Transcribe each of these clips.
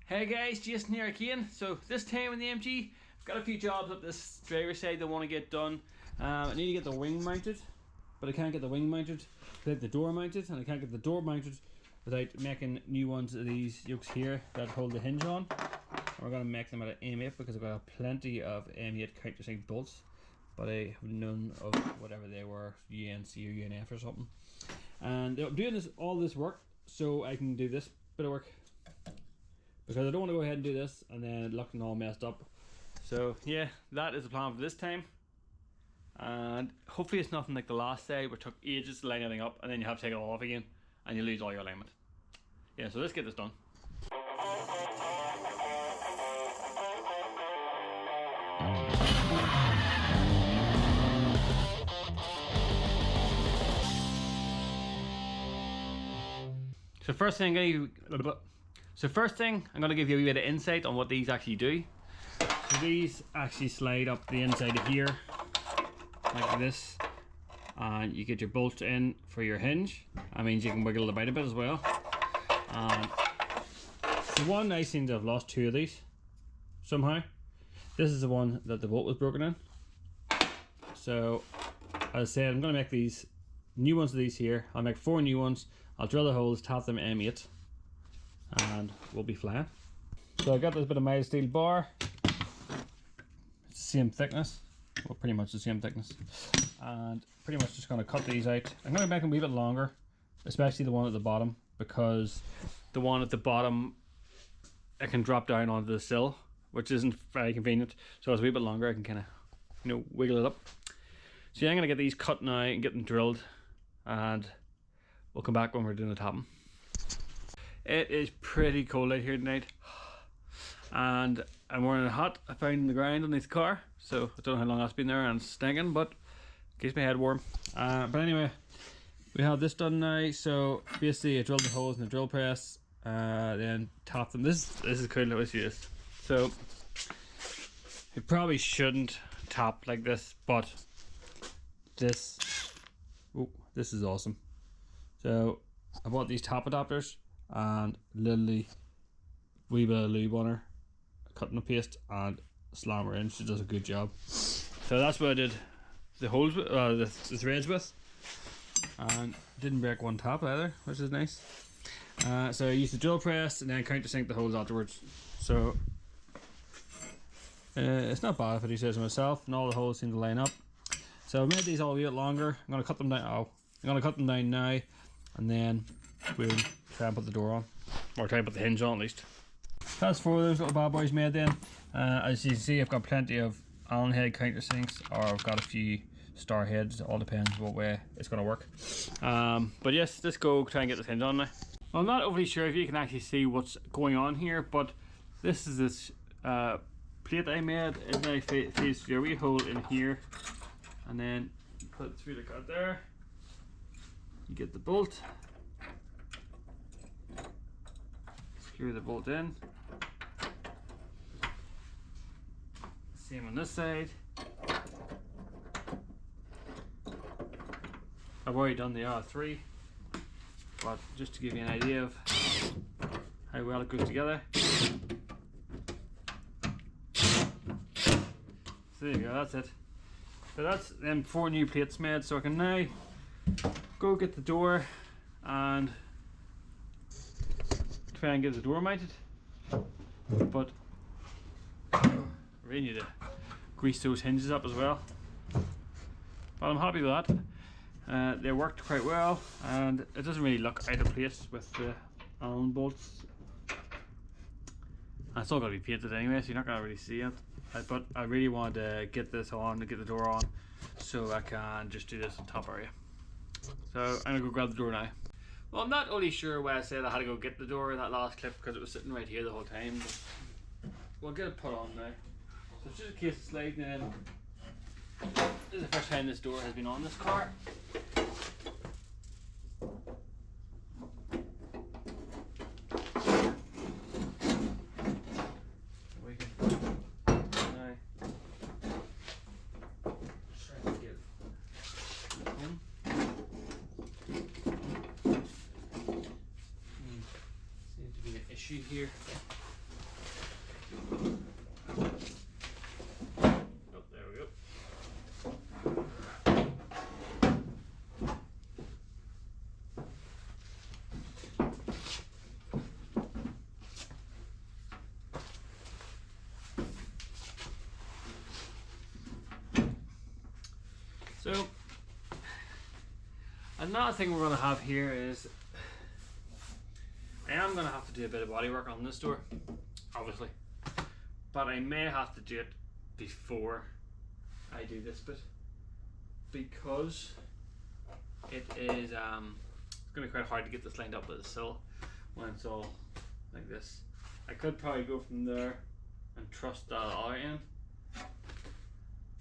Hey guys, Jason here again. So this time in the MG, I've got a few jobs up this driver's side that I want to get done. I need to get the wing mounted, but I can't get the wing mounted without the door mounted, and I can't get the door mounted without making new ones of these yokes here that hold the hinge on. And we're going to make them out of M8 because I've got plenty of M8 countersink bolts, but I have none of whatever they were, UNC or UNF or something. And I'm doing all this work so I can do this bit of work, because I don't want to go ahead and do this and then looking all messed up. So yeah, that is the plan for this time, and hopefully it's nothing like the last day where it took ages to line everything up and then you have to take it all off again and you lose all your alignment. Yeah, so let's get this done. So first thing I'm going to give you a wee bit of insight on what these actually do. So these actually slide up the inside of here like this, and you get your bolt in for your hinge. That means you can wiggle it about a bit as well. And the one nice thing is I've lost two of these somehow. This is the one that the bolt was broken in. So as I said, I'm going to make these new ones of these here. I'll make 4 new ones. I'll drill the holes, tap them M8, and we'll be flying. So I got this bit of mild steel bar. It's the same thickness, well, pretty much the same thickness, and pretty much just going to cut these out. I'm going to make them a wee bit longer, especially the one at the bottom, because the one at the bottom it can drop down onto the sill, which isn't very convenient. So it's a wee bit longer. I can kind of, wiggle it up. So yeah, I'm going to get these cut now and get them drilled, and we'll come back when we're doing the tapping. It is pretty cold out here tonight, and I'm wearing a hat I found in the ground underneath the car, so I don't know how long that's been there and it's stinking, but keeps my head warm. But anyway, we have this done now. So basically I drilled the holes in the drill press, then tap them. This is cool. Let's see this. So you probably shouldn't tap like this, but this is awesome. So I bought these tap adapters and literally wee bit of lube on her, cutting the paste and slam her in. She does a good job. So that's what I did the holes with, the threads with, and didn't break one tap either, which is nice. So I used the drill press and then countersink the holes afterwards. So it's not bad if I do say so myself, and all the holes seem to line up. So I've made these all a bit longer. I'm going to cut them down. I'm going to cut them down now, and then we'll try and put the door on, or try and put the hinge on at least. That's 4 of those little bad boys made then. As you can see, I've got plenty of Allen head countersinks, or I've got a few star heads. It all depends what way it's going to work. But yes, let's go try and get this hinge on now. Well, I'm not overly sure if you can actually see what's going on here, but this is this plate I made. It now feeds through a wee hole in here, and then you put it through the cut there. You get the bolt, screw the bolt in. Same on this side. I've already done the R3, but just to give you an idea of how well it goes together. So there you go, that's it. So that's them 4 new plates made, so I can now go get the door and try and get the door mounted. But I really need to grease those hinges up as well. But I'm happy with that. They worked quite well, and it doesn't really look out of place with the Allen bolts. And it's all got to be painted anyway, so you're not going to really see it. But I really want to get this on, to get the door on, so I can just do this on top area. So I'm going to go grab the door now. Well, I'm not really sure why I said I had to go get the door in that last clip, because it was sitting right here the whole time. But we'll get it put on now. So it's just a case of sliding in. This is the first time this door has been on this car. We can now try to get in. Seems to be an issue here. Oh, there we go. So another thing we're going to have here is I am going to have to do a bit of body work on this door, obviously, but I may have to do it before I do this bit, because it is it's going to be quite hard to get this lined up with the sill when it's all like this. I could probably go from there and trust that other end,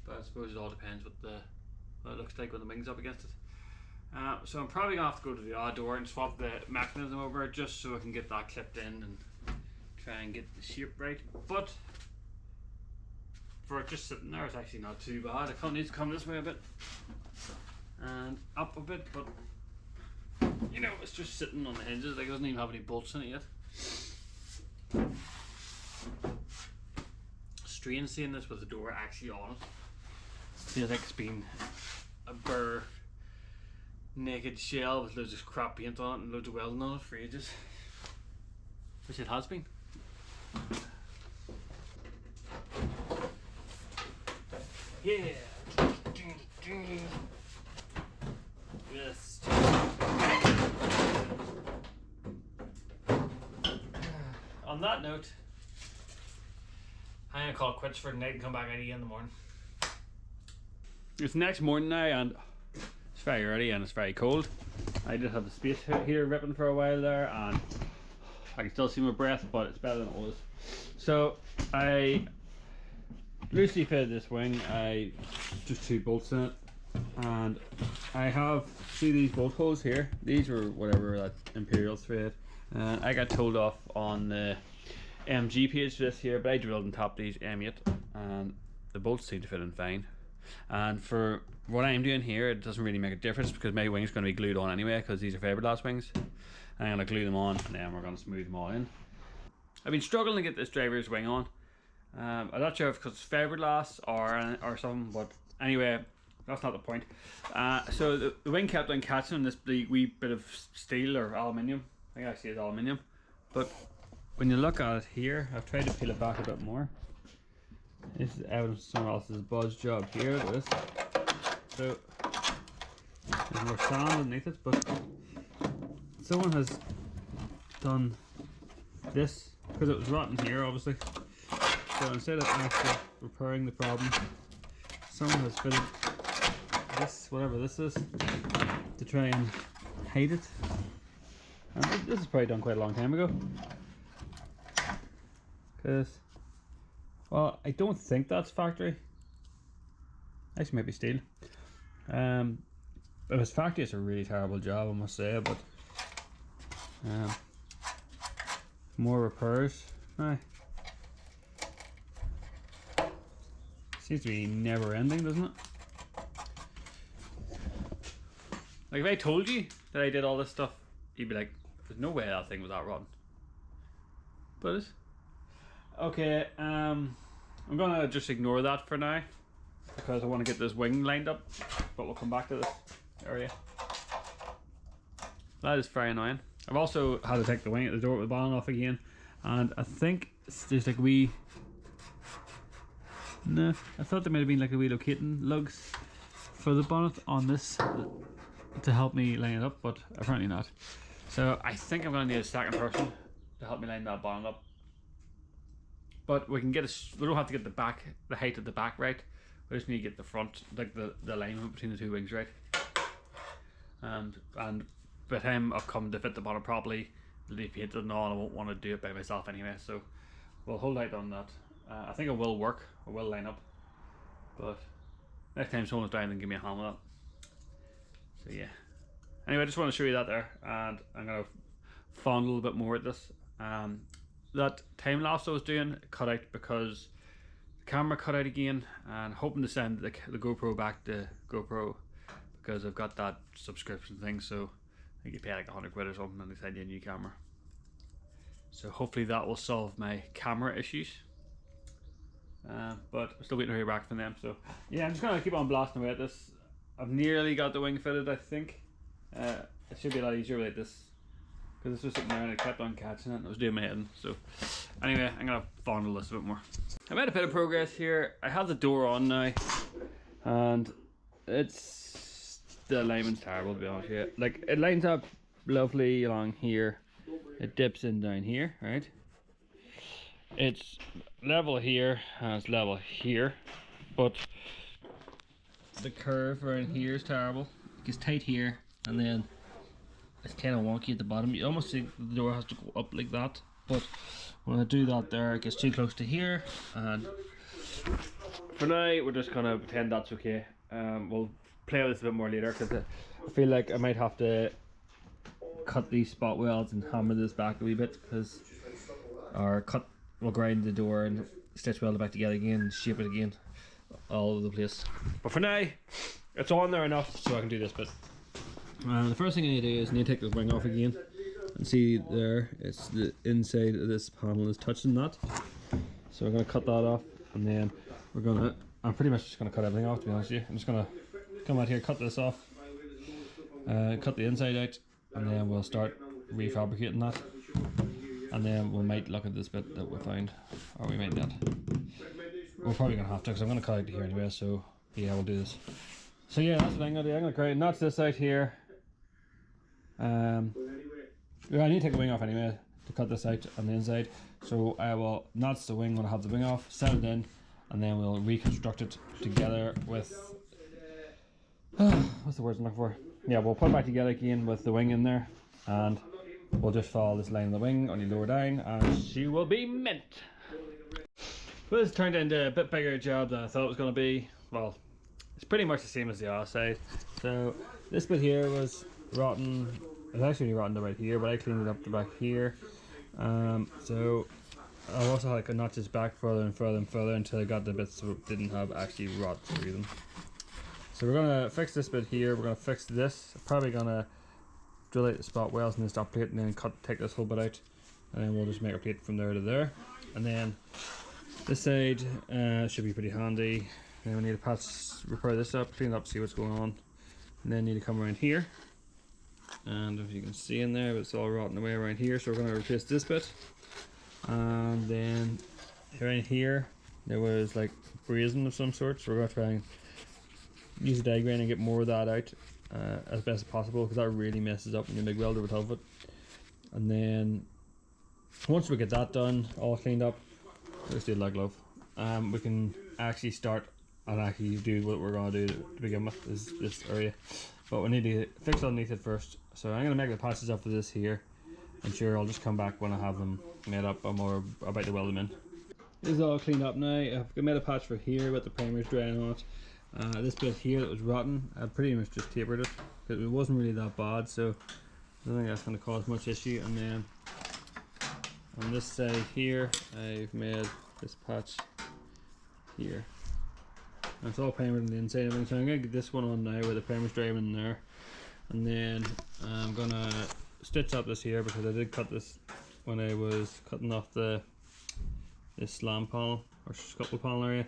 but I suppose it all depends what it looks like when the wing's up against it. So I'm probably going to have to go to the other door and swap the mechanism over just so I can get that clipped in and try and get the shape right. But for it just sitting there, it's actually not too bad. I need to come this way a bit and up a bit, but you know, it's just sitting on the hinges. Like, it doesn't even have any bolts in it yet. Strange seeing this with the door actually on it. Feels like it's been a bare naked shell with loads of crap paint on it and loads of welding on it for ages, which it has been. Yeah. Yes. On that note, I'm gonna call it quits for tonight and come back out again in the morning. It's next morning now, and it's very early and it's very cold. I did have the space heater ripping for a while there, and I can still see my breath, but it's better than it was. So I loosely fitted this wing. I just 2 bolts in it, and I have, see these bolt holes here? These were whatever that Imperial thread. I got told off on the MG page for this here, but I drilled and tapped these M8, and the bolts seem to fit in fine. And for what I'm doing here, it doesn't really make a difference because my wing's going to be glued on anyway, because these are fiberglass wings. I'm going to glue them on and then we're going to smooth them all in. I've been struggling to get this driver's wing on. I'm not sure if because it's fiberglass or something, but anyway, that's not the point. So the wing kept on catching this wee bit of steel or aluminium. I think actually it's aluminium, but when you look at it here, I've tried to peel it back a bit more. This is evidence of someone else's buzz job here. Look at this. So there's more sand underneath it, but someone has done this because it was rotten here, obviously. So instead of actually repairing the problem, someone has fitted this, whatever this is, to try and hide it. And this is probably done quite a long time ago. Because, well, I don't think that's factory. Actually, might be steel. If it's factory, it's a really terrible job, I must say. But more repairs. Aye. Seems to be never ending, doesn't it? Like, if I told you that I did all this stuff, you'd be like, there's no way that thing was that rotten. But it's okay. I'm gonna just ignore that for now because I want to get this wing lined up, but we'll come back to this area. That is very annoying. I've also had to take the wing at the door with the bonnet off again, and I think there's like no, I thought there might have been like a wee locating lugs for the bonnet on this to help me line it up, but apparently not. So I think I'm going to need a second person to help me line that bonnet up. But we can get we don't have to get the height of the back right. We just need to get the front, like the alignment between the 2 wings right. And by the time I've come to fit the bonnet properly, it'll be painted and all, and I won't want to do it by myself anyway. So we'll hold out on that. I think it will work. It will line up. But next time someone's down, then give me a hand with that. So yeah. Anyway, I just want to show you that there, and I'm gonna fondle a bit more at this. That time lapse I was doing cut out because the camera cut out again, and hoping to send the GoPro back to GoPro because I've got that subscription thing. So I think you pay like 100 quid or something, and they send you a new camera. So hopefully that will solve my camera issues. but I'm still waiting to hear back from them. So yeah, I'm just gonna keep on blasting away at this. I've nearly got the wing fitted, I think. It should be a lot easier with this, because this was sitting there and I kept on catching it and it was doing my head in. So anyway, I'm gonna fondle this a bit more. I made a bit of progress here. I have the door on now, and the alignment's terrible, to be honest with you. Like, it lines up lovely along here, it dips in down here, right? It's level here and it's level here, but the curve around here is terrible. It gets tight here and then it's kind of wonky at the bottom. You almost think the door has to go up like that, but when I do that there, it gets too close to here. And for now, we're just gonna pretend that's okay. We'll play with this a bit more later, because I feel like I might have to cut these spot welds and hammer this back a wee bit, because we'll grind the door and stitch weld it back together again and shape it again all over the place. But for now, it's on there enough so I can do this bit. The first thing I need to do is I need to take this wing off again, and see there, it's the inside of this panel is touching that. So I'm going to cut that off, and then I'm pretty much just going to cut everything off, to be honest with you. I'm just going to come out here, cut this off, cut the inside out, and then we'll start refabricating that. And then we might look at this bit that we found, or we might not. We're probably going to have to, because I'm going to cut out here anyway, so yeah, we'll do this. So yeah, that's what I'm going to do. I'm going to try and notch this out here. I need to take the wing off anyway to cut this out on the inside. So I will notch the wing when I have the wing off, set it in, and then we'll reconstruct it together with... what's the words I'm looking for? Yeah, we'll put it back together again with the wing in there, and we'll just follow this line of the wing on the lower down, and she will be mint. Well, this turned into a bit bigger job than I thought it was going to be. Well, it's pretty much the same as the other side. So this bit here was rotten. It's actually rotten right here, but I cleaned it up the back here. So I also had to notch this back further and further and further until I got the bits that didn't have actually rot through them. So we're gonna fix this bit here. We're gonna fix this. I'm probably gonna drill out the spot welds in this top plate and then take this whole bit out, and then we'll just make a plate from there to there. And then this side should be pretty handy. Then we need to repair this up, clean it up, see what's going on, and then need to come around here. And if you can see in there, it's all rotting away around here, so we're going to replace this bit. And then around here there was like brazing of some sort, so we're going to try and use a die grind and get more of that out as best as possible, because that really messes up when you make welder with top of it. And then once we get that done, all cleaned up, let's do leg glove. We can actually start and actually do what we're going to do to begin with, is this area. But we need to fix underneath it first. So I'm going to make the patches up for this here. And sure, I'll just come back when I have them made up and we're about to weld them in. This is all cleaned up now. I've made a patch for here with the primers drying on it. This bit here that was rotten, I pretty much just tapered it, because it wasn't really that bad, so I don't think that's going to cause much issue. And then on this side here, I've made this patch here. And it's all primered on the inside of it, so I'm going to get this one on now where the primer's drying in there. And then I'm going to stitch up this here, because I did cut this when I was cutting off this slam panel or scuttle panel area.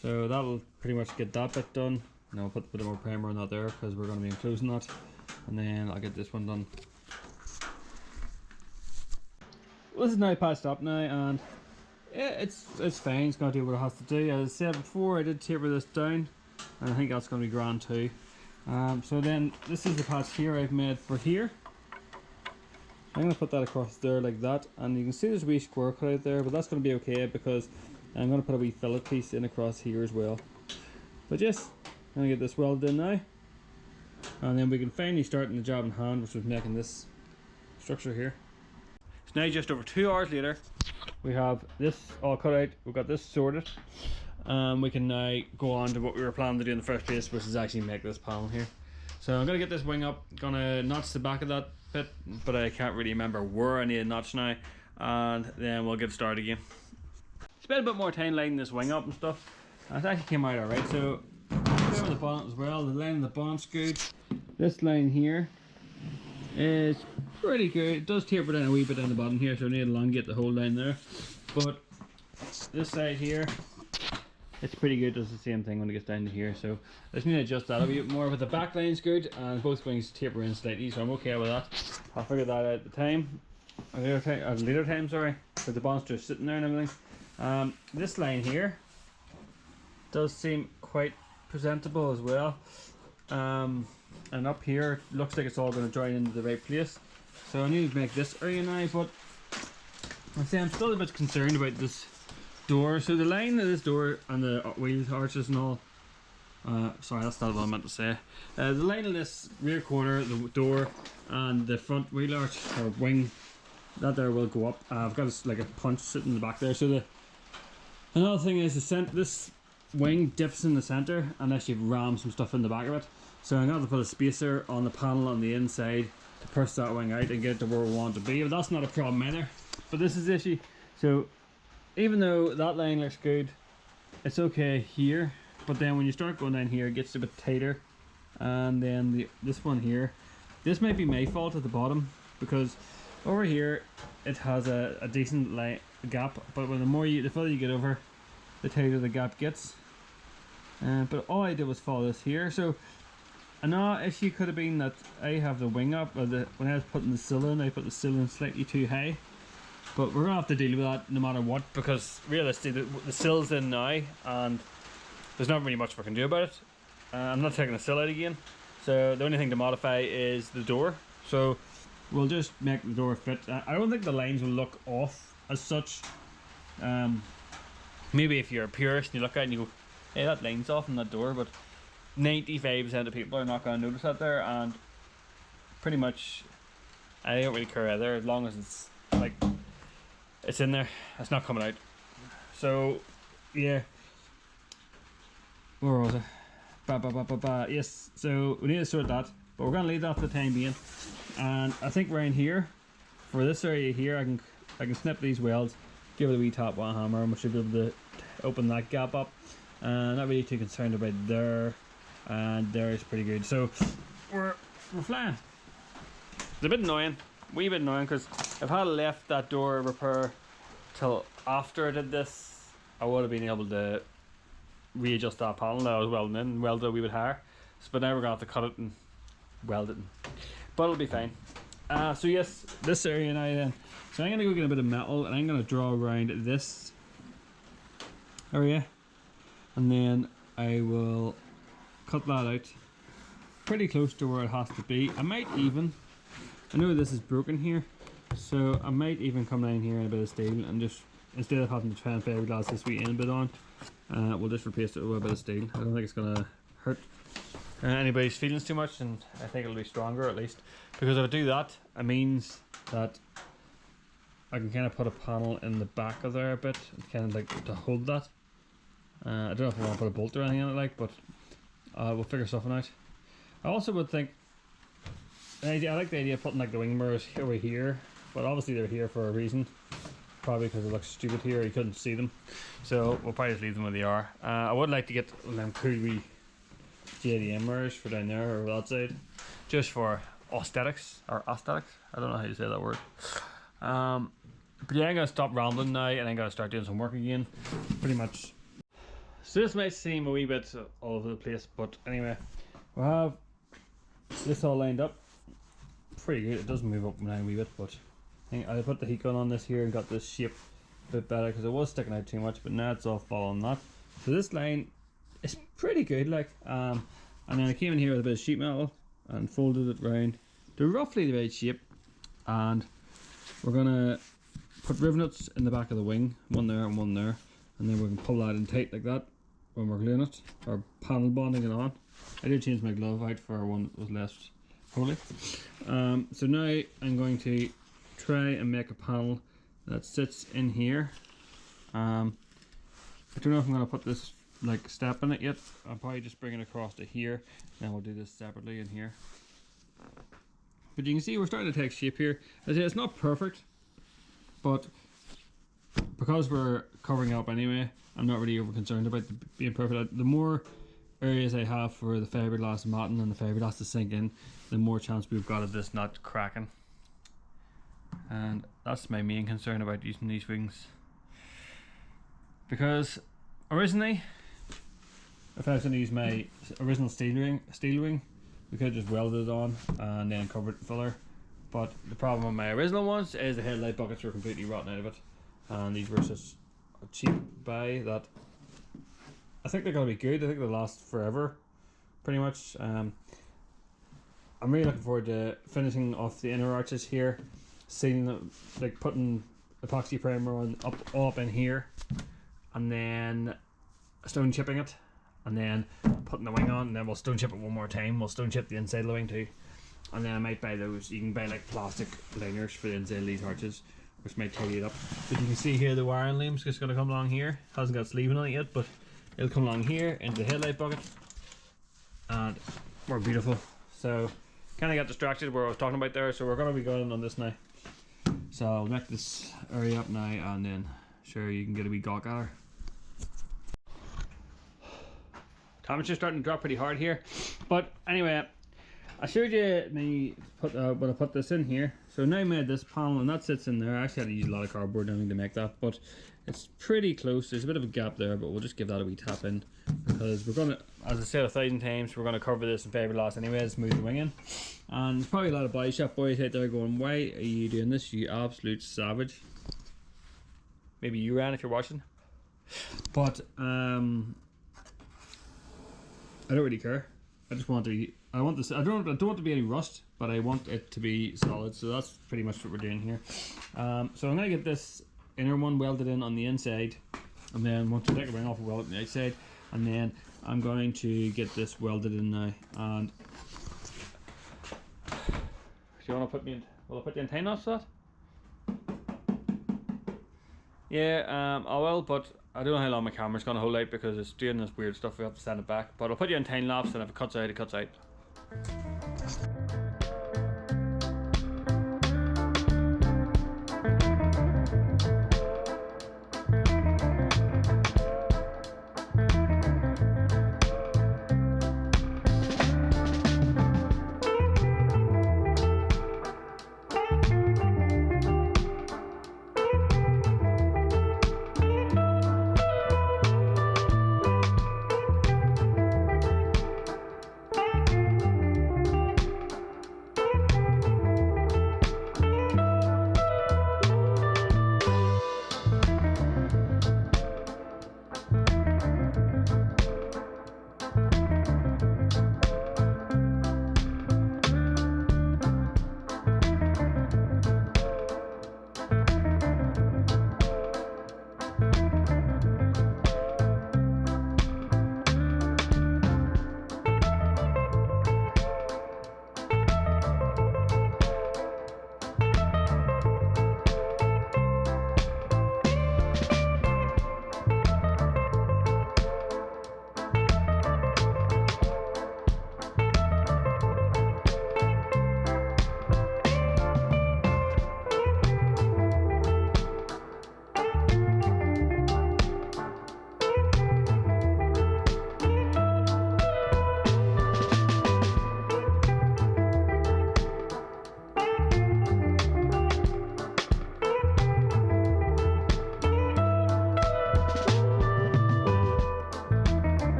So that'll pretty much get that bit done. And I'll put a bit more primer on that there, because we're going to be enclosing that. And then I'll get this one done. Well, this is now patched up now, and yeah, it's fine. It's going to do what it has to do. As I said before, I did taper this down, and I think that's going to be grand too. So then this is the patch here I've made for here. I'm going to put that across there like that, and you can see there's a wee square cut out there, but that's going to be okay, because I'm going to put a wee fillet piece in across here as well. But yes, I'm going to get this welded in now, and then we can finally start the job in hand, which was making this structure here. It's now just over 2 hours later. We have this all cut out, we've got this sorted. We can now go on to what we were planning to do in the first place, which is actually make this panel here. So I'm going to get this wing up, gonna notch the back of that bit, but I can't really remember where I need a notch now, and then we'll get started again. Spent a bit more time lining this wing up and stuff, and it actually came out alright. So over the bonnet as well, the line of the bonnet's good. This line here is pretty good. It does taper down a wee bit down the bottom here, so I need to elongate the whole line there. But this side here it's pretty good. Does the same thing when it gets down to here. So I just need to adjust that a bit more. But the back line's good, and both wings taper in slightly, so I'm okay with that. I'll figure that out at the time. Later time, sorry, because the bonnet's just sitting there and everything. This line here does seem quite presentable as well. And up here looks like it's all going to join into the right place. So I need to make this area now, but I say I'm still a bit concerned about this door. So the line of this door and the wheel arches and all, sorry, that's not what I meant to say. The line of this rear corner, the door, and the front wheel arch or wing, that there will go up. I've got like a punch sitting in the back there. So another thing is this wing dips in the center unless you've rammed some stuff in the back of it. So I'm going to have to put a spacer on the panel on the inside to push that wing out and get it to where we want it to be. But that's not a problem either. But this is the issue. So even though that line looks good, it's okay here. But then when you start going down here, it gets a bit tighter. And then this one here, this might be my fault at the bottom, because over here it has a decent gap. But when the further you get over, the tighter the gap gets. But all I did was follow this here. So another issue could have been that I have the wing up, or when I was putting the sill in, I put the sill in slightly too high. But we're gonna have to deal with that no matter what, because realistically the sill's in now and there's not really much we can do about it. I'm not taking the sill out again, so the only thing to modify is the door. So we'll just make the door fit. I don't think the lines will look off as such. Maybe if you're a purist and you look at it and you go, hey, that line's off in that door, but 95% of people are not going to notice that there, and pretty much I don't really care either, as long as it's like it's in there, it's not coming out. So yeah, where was I? Yes, so we need to sort that, but we're going to leave that for the time being. And I think around here, for this area here, I can snip these welds, give it a wee tap with a hammer, and we should be able to open that gap up. Not really too concerned about there, and there is pretty good. So we're flying. It's a bit annoying, wee bit annoying, because if I had left that door repair till after I did this, I would have been able to readjust that panel that I was welding in, weld it a wee bit higher. But now we're gonna have to cut it and weld it, but it'll be fine. So yes, this area now then. So I'm gonna go get a bit of metal and I'm gonna draw around this area, and then I will cut that out pretty close to where it has to be. I know this is broken here, so I might even come down here in a bit of steel and just, instead of having to try and fiberglass this wee end bit on, we'll just replace it with a bit of steel. I don't think it's gonna hurt anybody's feelings too much, and I think it'll be stronger at least, because if I do that, it means that I can kind of put a panel in the back of there a bit, kind of like to hold that. I don't know if I want to put a bolt or anything in it, like, but we'll figure something out. I also would think, I like the idea of putting like the wing mirrors over here, but obviously they're here for a reason. Probably because it looks stupid here, you couldn't see them. So we'll probably just leave them where they are. I would like to get them cool wee JDM mirrors for down there or outside, just for aesthetics, or aesthetics. I don't know how you say that word. But yeah, I'm gonna stop rambling now and I'm gonna start doing some work again. Pretty much. So this might seem a wee bit all over the place, but anyway, we'll have this all lined up. Pretty good. It does move up and down a wee bit, but I put the heat gun on this here and got this shape a bit better because it was sticking out too much, but now it's all following that. So this line is pretty good, like, and then I came in here with a bit of sheet metal and folded it round to roughly the right shape, and we're gonna put rivets in the back of the wing, one there and one there, and then we can pull that in tight like that when we're gluing it, or panel bonding it on. I did change my glove out for one that was less holy. So now I'm going to try and make a panel that sits in here. I don't know if I'm going to put this like step in it yet. I'll probably just bring it across to here, and we'll do this separately in here. But you can see we're starting to take shape here. As I say, it's not perfect, but because we're covering up anyway, I'm not really over concerned about being perfect. The more areas I have for the fiberglass matting and the fiberglass to sink in, the more chance we've got of this not cracking. And that's my main concern about using these wings, because originally if I was going to use my original steel ring, we could have just welded it on and then covered the filler. But the problem with my original ones is the headlight buckets were completely rotten out of it, and these were such a cheap buy that I think they're going to be good. I think they'll last forever, pretty much. I'm really looking forward to finishing off the inner arches here, seeing them, like putting epoxy primer on all up in here, and then stone chipping it, and then putting the wing on, and then we'll stone chip it one more time. We'll stone chip the inside of the wing too, and then I might buy those. You can buy like plastic liners for the inside of these arches, which might tidy it up. But you can see here the wiring loom's just going to come along here. Hasn't got sleeving on it yet, but it'll come along here into the headlight bucket, and we're beautiful. So kind of got distracted where I was talking about there, so we're going to be going on this now. So I'll make this area up now, and then sure you can get a wee gawk at her. Temperature's starting to drop pretty hard here, but anyway, I showed you me when I put this in here. So now I made this panel, and that sits in there. I actually had to use a lot of cardboard to make that, but it's pretty close. There's a bit of a gap there, but we'll just give that a wee tap in, because we're gonna, as I said 1,000 times, we're gonna cover this in fiberglass anyway, smooth the wing in. And there's probably a lot of body shop boys out there going, "Why are you doing this, you absolute savage?" Maybe you, Ran, if you're watching. But I don't really care. I just want to be, I want this, I don't want to be any rust, but I want it to be solid. So that's pretty much what we're doing here. So I'm gonna get this inner one welded in on the inside, and then once I take the ring off, weld it on the outside, and then I'm going to get this welded in now. And do you want to put me in? Will I put the antenna off that? Yeah, I will, but I don't know how long my camera's gonna hold out because it's doing this weird stuff. We have to stand it back, but I'll put you in time lapse, and if it cuts out, it cuts out.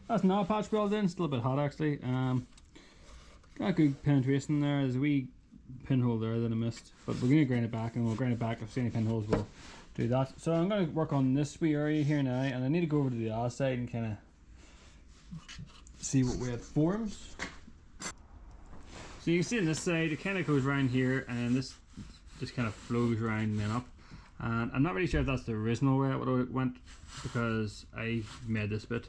That's not patch welded in, still a bit hot actually. Got good penetration there. There's a wee pinhole there that I missed, but we're going to grind it back, and we'll grind it back. If there's any pinholes, we'll do that. So I'm going to work on this wee area here now, and I need to go over to the other side and kind of see what way it forms. So you can see on this side, it kind of goes around here, and this just kind of flows around and then up. And I'm not really sure if that's the original way it would have went, because I made this bit.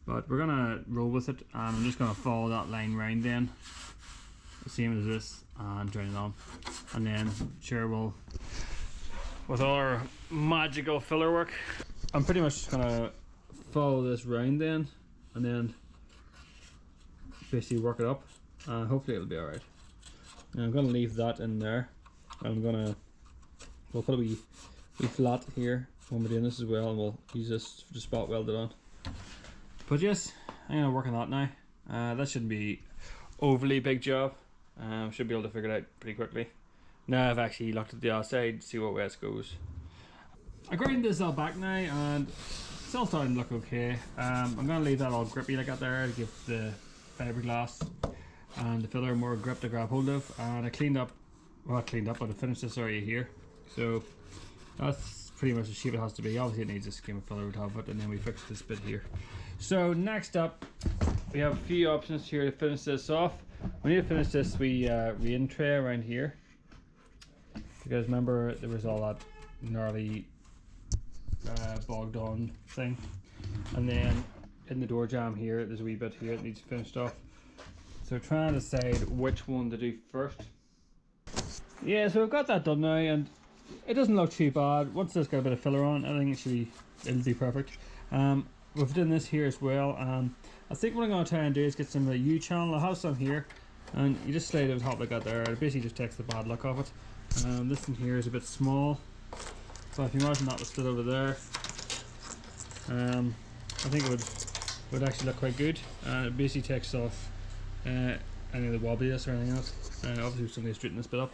But we're gonna roll with it, and I'm just gonna follow that line round then, the same as this, and join it on. And then sure, we'll, with all our magical filler work, I'm pretty much just gonna follow this round then, and then basically work it up, and hopefully it'll be alright. And I'm going to leave that in there. I'm going to, we'll put a wee flat here when we're doing this as well, and we'll use this to spot weld it on. But yes, I'm going to work on that now. That shouldn't be overly big job. Should be able to figure it out pretty quickly. Now I've actually looked at the outside to see what way it goes. I ground this all back now and it's all starting to look okay. I'm going to leave that all grippy like that there to give the fiberglass and the filler more grip to grab hold of. And I cleaned up, well not cleaned up, but I finished this area here. So that's pretty much the shape it has to be. Obviously it needs a scheme of filler on top of it, and then we fixed this bit here. So next up, we have a few options here to finish this off. We need to finish this rain tray around here, because remember there was all that gnarly bogged on thing, and then in the door jamb here there's a wee bit here that needs finished off. So trying to decide which one to do first. Yeah, so we've got that done now, and it doesn't look too bad. Once it's got a bit of filler on, I think it'll be perfect. We've done this here as well. I think what I'm going to try and do is get some of the U-channel. I have some here, and you just slide it on top like that there. It basically just takes the bad look off it. This one here is a bit small, so if you imagine that was still over there, I think it would actually look quite good. It basically takes off any of the wobbliness or anything else. Obviously we're still going to straighten this bit up.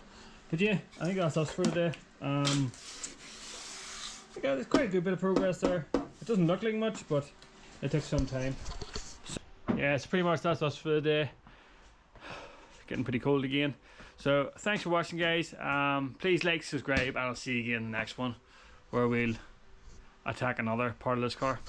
But yeah, I think that's us for today. There's quite a good bit of progress there. It doesn't look like much, but it took some time. So, yeah, it's pretty much that's us for the day. Getting pretty cold again. So thanks for watching, guys. Please like, subscribe, and I'll see you again in the next one, where we'll attack another part of this car.